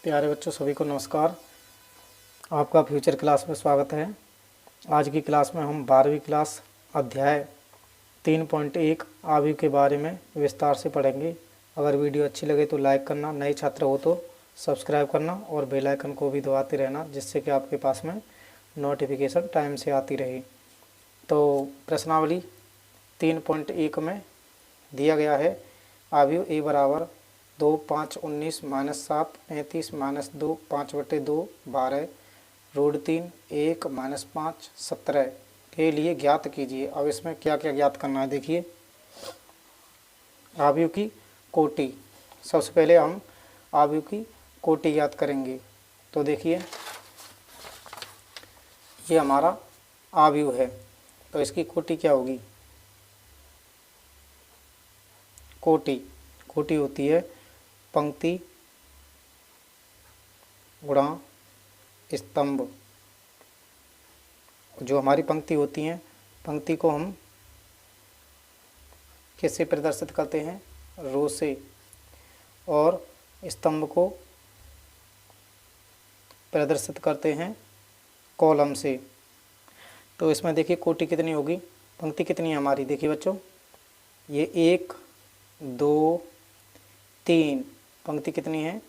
प्यारे बच्चों सभी को नमस्कार। आपका फ्यूचर क्लास में स्वागत है। आज की क्लास में हम 12वीं क्लास अध्याय 3.1 आयु के बारे में विस्तार से पढ़ेंगे। अगर वीडियो अच्छी लगे तो लाइक करना, नए छात्र हो तो सब्सक्राइब करना और बेल आइकन को भी दबाते रहना, जिससे कि आपके पास में नोटिफिकेशन टाइम से आती रहे। तो प्रश्नावली 3.1 में दिया गया है आयु ए बराबर 2 5 19 -7 35 -2 5/2 12 √3 1 -5 17 के लिए ज्ञात कीजिए। अब इसमें क्या क्या ज्ञात करना है देखिए। आयु की कोटि, सबसे पहले हम आयु की कोटि ज्ञात करेंगे। तो देखिए ये हमारा आयु है, तो इसकी कोटि क्या होगी। कोटि होती है पंक्ति गुणा स्तंभ। जो हमारी पंक्ति होती हैं, पंक्ति को हम किससे प्रदर्शित करते हैं, रो से, और स्तंभ को प्रदर्शित करते हैं कॉलम से। तो इसमें देखिए कोटि कितनी होगी, पंक्ति कितनी है हमारी, देखिए बच्चों ये 1 2 3, पंक्ति कितनी है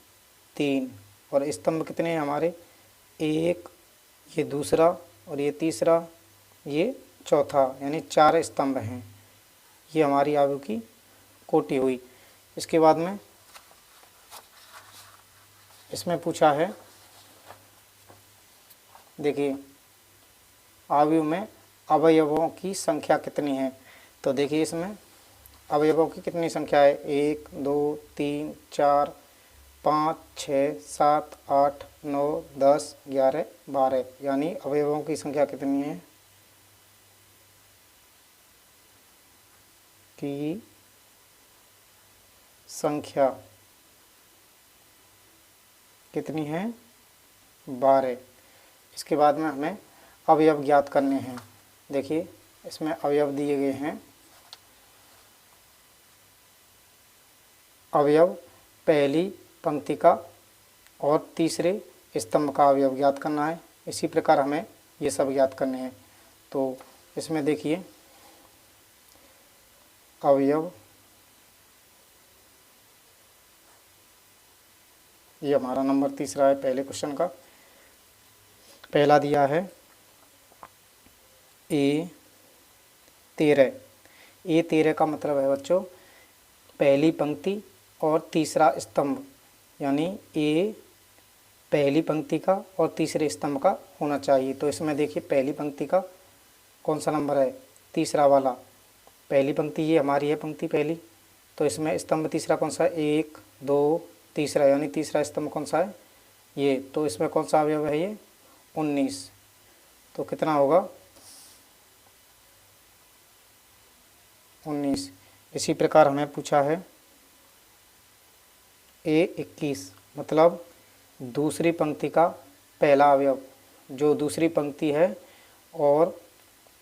3, और स्तंभ कितने हैं हमारे 1, ये दूसरा और ये तीसरा, ये चौथा, यानी 4 स्तंभ हैं। ये हमारी आयु की कोटि हुई। इसके बाद में इसमें पूछा है, देखिए आयु में अवयवों की संख्या कितनी है। तो देखिए इसमें अवयवों की कितनी संख्या है, 1 2 3 4 5 6 7 8 9 10 11 12, यानी अवयवों की संख्या कितनी है की संख्या कितनी है 12। इसके बाद में हमें अवयव ज्ञात करने हैं। देखिए इसमें अवयव दिए गए हैं। अवयव पहली पंक्ति का और तीसरे स्तंभ का अवयव ज्ञात करना है। इसी प्रकार हमें ये सब ज्ञात करने हैं। तो इसमें देखिए अवयव, ये हमारा नंबर तीसरा है पहले क्वेश्चन का। पहला दिया है A13। A13 का मतलब है बच्चों पहली पंक्ति और तीसरा स्तंभ, यानी ए पहली पंक्ति का और तीसरे स्तंभ का होना चाहिए। तो इसमें देखिए पहली पंक्ति का कौन सा नंबर है, तीसरा वाला। पहली पंक्ति ये हमारी है पंक्ति पहली, तो इसमें स्तंभ तीसरा कौन सा है, 1 2 तीसरा, यानी तीसरा स्तंभ कौन सा है ये। तो इसमें कौन सा अवयव है ये 19। तो कितना होगा 19। इसी प्रकार हमें पूछा है A21, मतलब दूसरी पंक्ति का पहला अवयव। जो दूसरी पंक्ति है और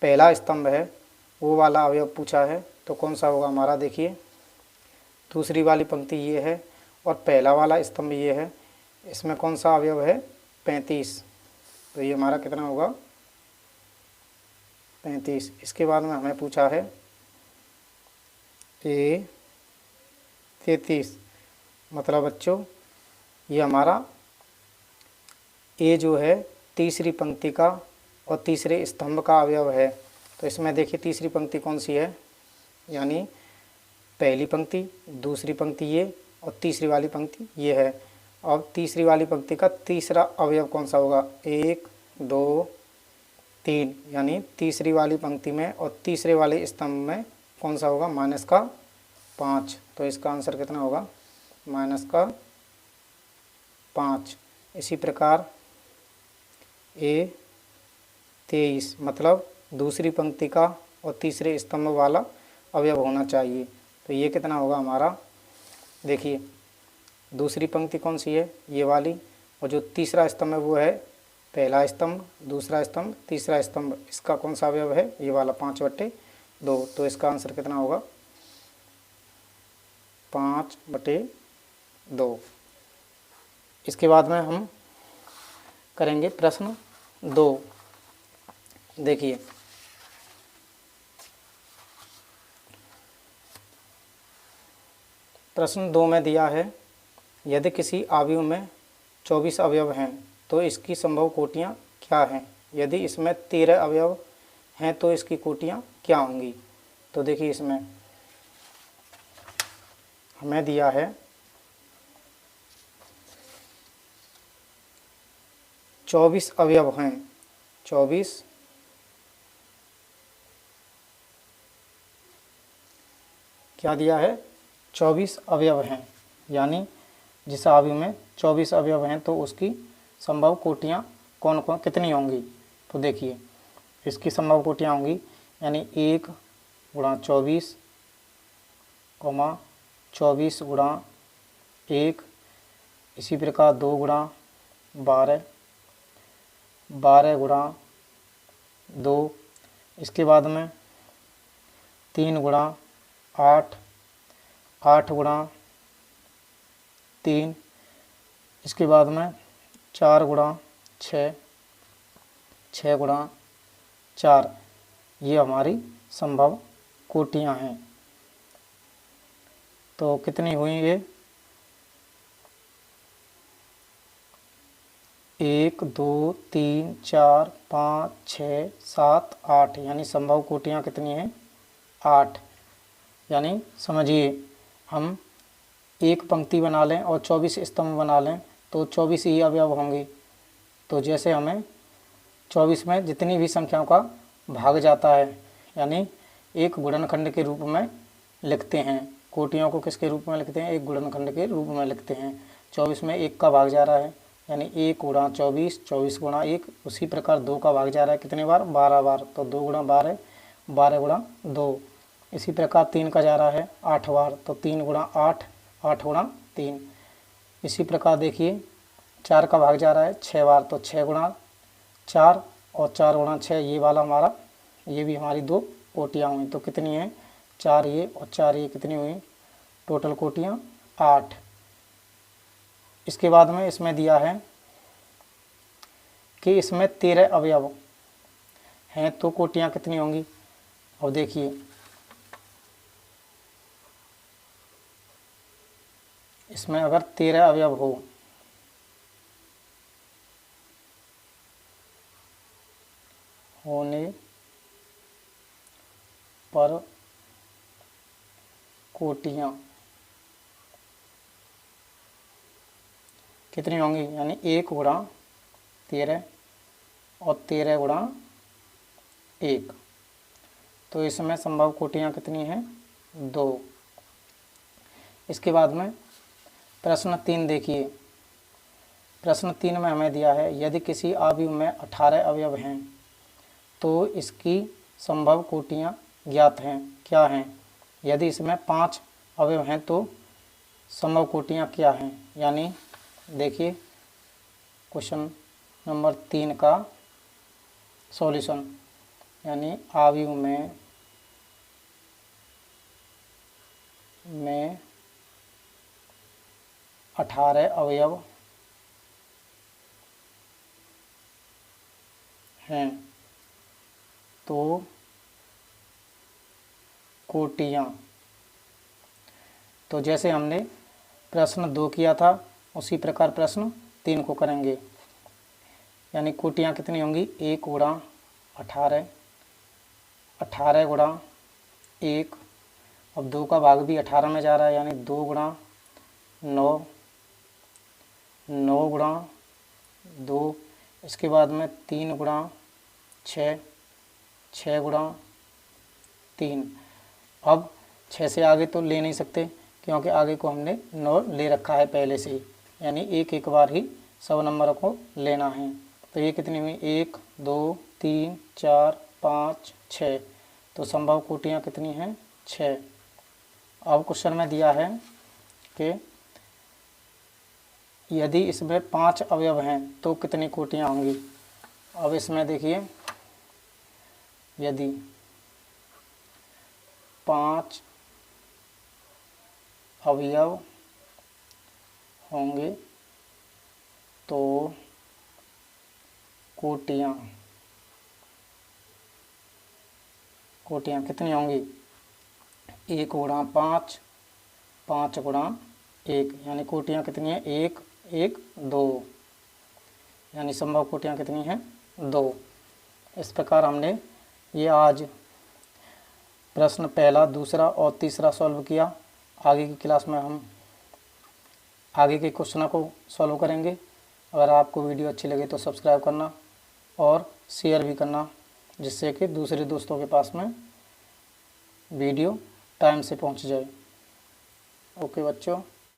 पहला स्तंभ है वो वाला अवयव पूछा है, तो कौन सा होगा हमारा। देखिए दूसरी वाली पंक्ति ये है और पहला वाला स्तंभ ये है, इसमें कौन सा अवयव है 35। तो ये हमारा कितना होगा 35। इसके बाद में हमें पूछा है A33, मतलब बच्चों ये हमारा ए जो है तीसरी पंक्ति का और तीसरे स्तंभ का अवयव है। तो इसमें देखिए तीसरी पंक्ति कौन सी है, यानी पहली पंक्ति, दूसरी पंक्ति ये और तीसरी वाली पंक्ति ये है। अब तीसरी वाली पंक्ति का तीसरा अवयव कौन सा होगा, 1 2 3, यानी तीसरी वाली पंक्ति में और तीसरे वाले स्तंभ में कौन सा होगा -5। तो इसका आंसर कितना होगा -5। इसी प्रकार A23, मतलब दूसरी पंक्ति का और तीसरे स्तंभ वाला अवयव होना चाहिए। तो ये कितना होगा हमारा, देखिए दूसरी पंक्ति कौन सी है ये वाली, और जो तीसरा स्तंभ है वो है पहला स्तंभ, दूसरा स्तंभ, तीसरा स्तंभ। इसका कौन सा अवयव है ये वाला 5/2। तो इसका आंसर कितना होगा 5/2। इसके बाद में हम करेंगे प्रश्न 2। देखिए, प्रश्न 2 में दिया है, यदि किसी अवयव में 24 अवयव हैं तो इसकी संभव कोटियाँ क्या हैं? यदि इसमें 13 अवयव हैं तो इसकी कोटियाँ क्या होंगी? तो देखिए, इसमें हमें दिया है 24 अवयव हैं, 24 क्या दिया है? 24 अवयव हैं, यानी जिस अवयव में 24 अवयव हैं तो उसकी संभव कोटियाँ कौन कौन कितनी होंगी? तो देखिए, इसकी संभव कोटियाँ होंगी यानी 1 गुणा 24, 24 गुणा 1, इसी प्रकार 2 गुणा 12, 12 गुणा 2, इसके बाद में 3 गुणा 8, 8 गुणा 3, इसके बाद में 4 गुणा 6, 6 गुणा 4, ये हमारी संभव कोटियाँ हैं। तो कितनी हुई ये? 1 2 3 4 5 6 7 8, यानी संभव कोटियाँ कितनी हैं? 8। यानी समझिए, हम एक पंक्ति बना लें और 24 स्तंभ बना लें तो 24 ही अवयव होंगे। तो जैसे हमें 24 में जितनी भी संख्याओं का भाग जाता है, यानी एक गुणनखंड के रूप में लिखते हैं। कोटियों को किसके रूप में लिखते हैं? एक गुणनखंड के रूप में लिखते हैं। 24 में 1 का भाग जा रहा है, यानी 1 गुणा 24, 24 गुणा 1। उसी प्रकार 2 का भाग जा रहा है कितनी बार? 12 बार, तो 2 गुणा 12, 12 गुणा 2। इसी प्रकार 3 का जा रहा है 8 बार, तो 3 गुणा 8, 8 गुणा 3। इसी प्रकार देखिए, 4 का भाग जा रहा है 6 बार, तो 6 गुणा 4 और 4 गुणा 6, ये वाला हमारा, ये भी हमारी 2 कोटियाँ हुई। तो कितनी हैं? 4 ये और 4 ये, कितनी हुई टोटल कोटियाँ? 8। इसके बाद में इसमें दिया है कि इसमें 13 अवयव हैं तो कोटियाँ कितनी होंगी? और देखिए, इसमें अगर 13 अवयव हो होने पर कोटियाँ कितनी होंगी? यानी 1 गुणा 13 और 13 गुणा 1, तो इसमें संभव कोटियाँ कितनी हैं? 2। इसके बाद में प्रश्न 3 देखिए, प्रश्न 3 में हमें दिया है, यदि किसी अवयव में 18 अवयव हैं तो इसकी संभव कोटियाँ ज्ञात हैं, क्या हैं? यदि इसमें 5 अवयव हैं तो संभव कोटियाँ क्या हैं? यानी देखिए, क्वेश्चन नंबर 3 का सॉल्यूशन, यानी अवयव में 18 अवयव हैं तो कोटियाँ, तो जैसे हमने प्रश्न 2 किया था उसी प्रकार प्रश्न 3 को करेंगे। यानी कोटियाँ कितनी होंगी? 1 गुणा 18, 18 गुणा 1, अब 2 का भाग भी 18 में जा रहा है, यानी 2 गुणा 9, 9 गुणा 2, इसके बाद में 3 गुणा 6, 6 गुणा 3। अब 6 से आगे तो ले नहीं सकते क्योंकि आगे को हमने 9 ले रखा है पहले से ही, यानी एक एक बार ही सब नंबरों को लेना है। तो ये कितनी हुई? 1 2 3 4 5 6, तो संभव कोटियाँ कितनी हैं? 6। अब क्वेश्चन में दिया है कि यदि इसमें 5 अवयव हैं तो कितनी कोटियाँ होंगी? अब इसमें देखिए, यदि 5 अवयव होंगे तो कोटियाँ कितनी होंगी? 1 गुणा 5, 5 गुणा 1, यानी कोटियाँ कितनी हैं? 1 1 2, यानी संभव कोटियाँ कितनी हैं? 2। इस प्रकार हमने ये आज प्रश्न पहला, दूसरा और तीसरा सॉल्व किया। आगे की क्लास में हम आगे के क्वेश्चनों को सॉल्व करेंगे। अगर आपको वीडियो अच्छी लगे तो सब्सक्राइब करना और शेयर भी करना, जिससे कि दूसरे दोस्तों के पास में वीडियो टाइम से पहुंच जाए। ओके बच्चों।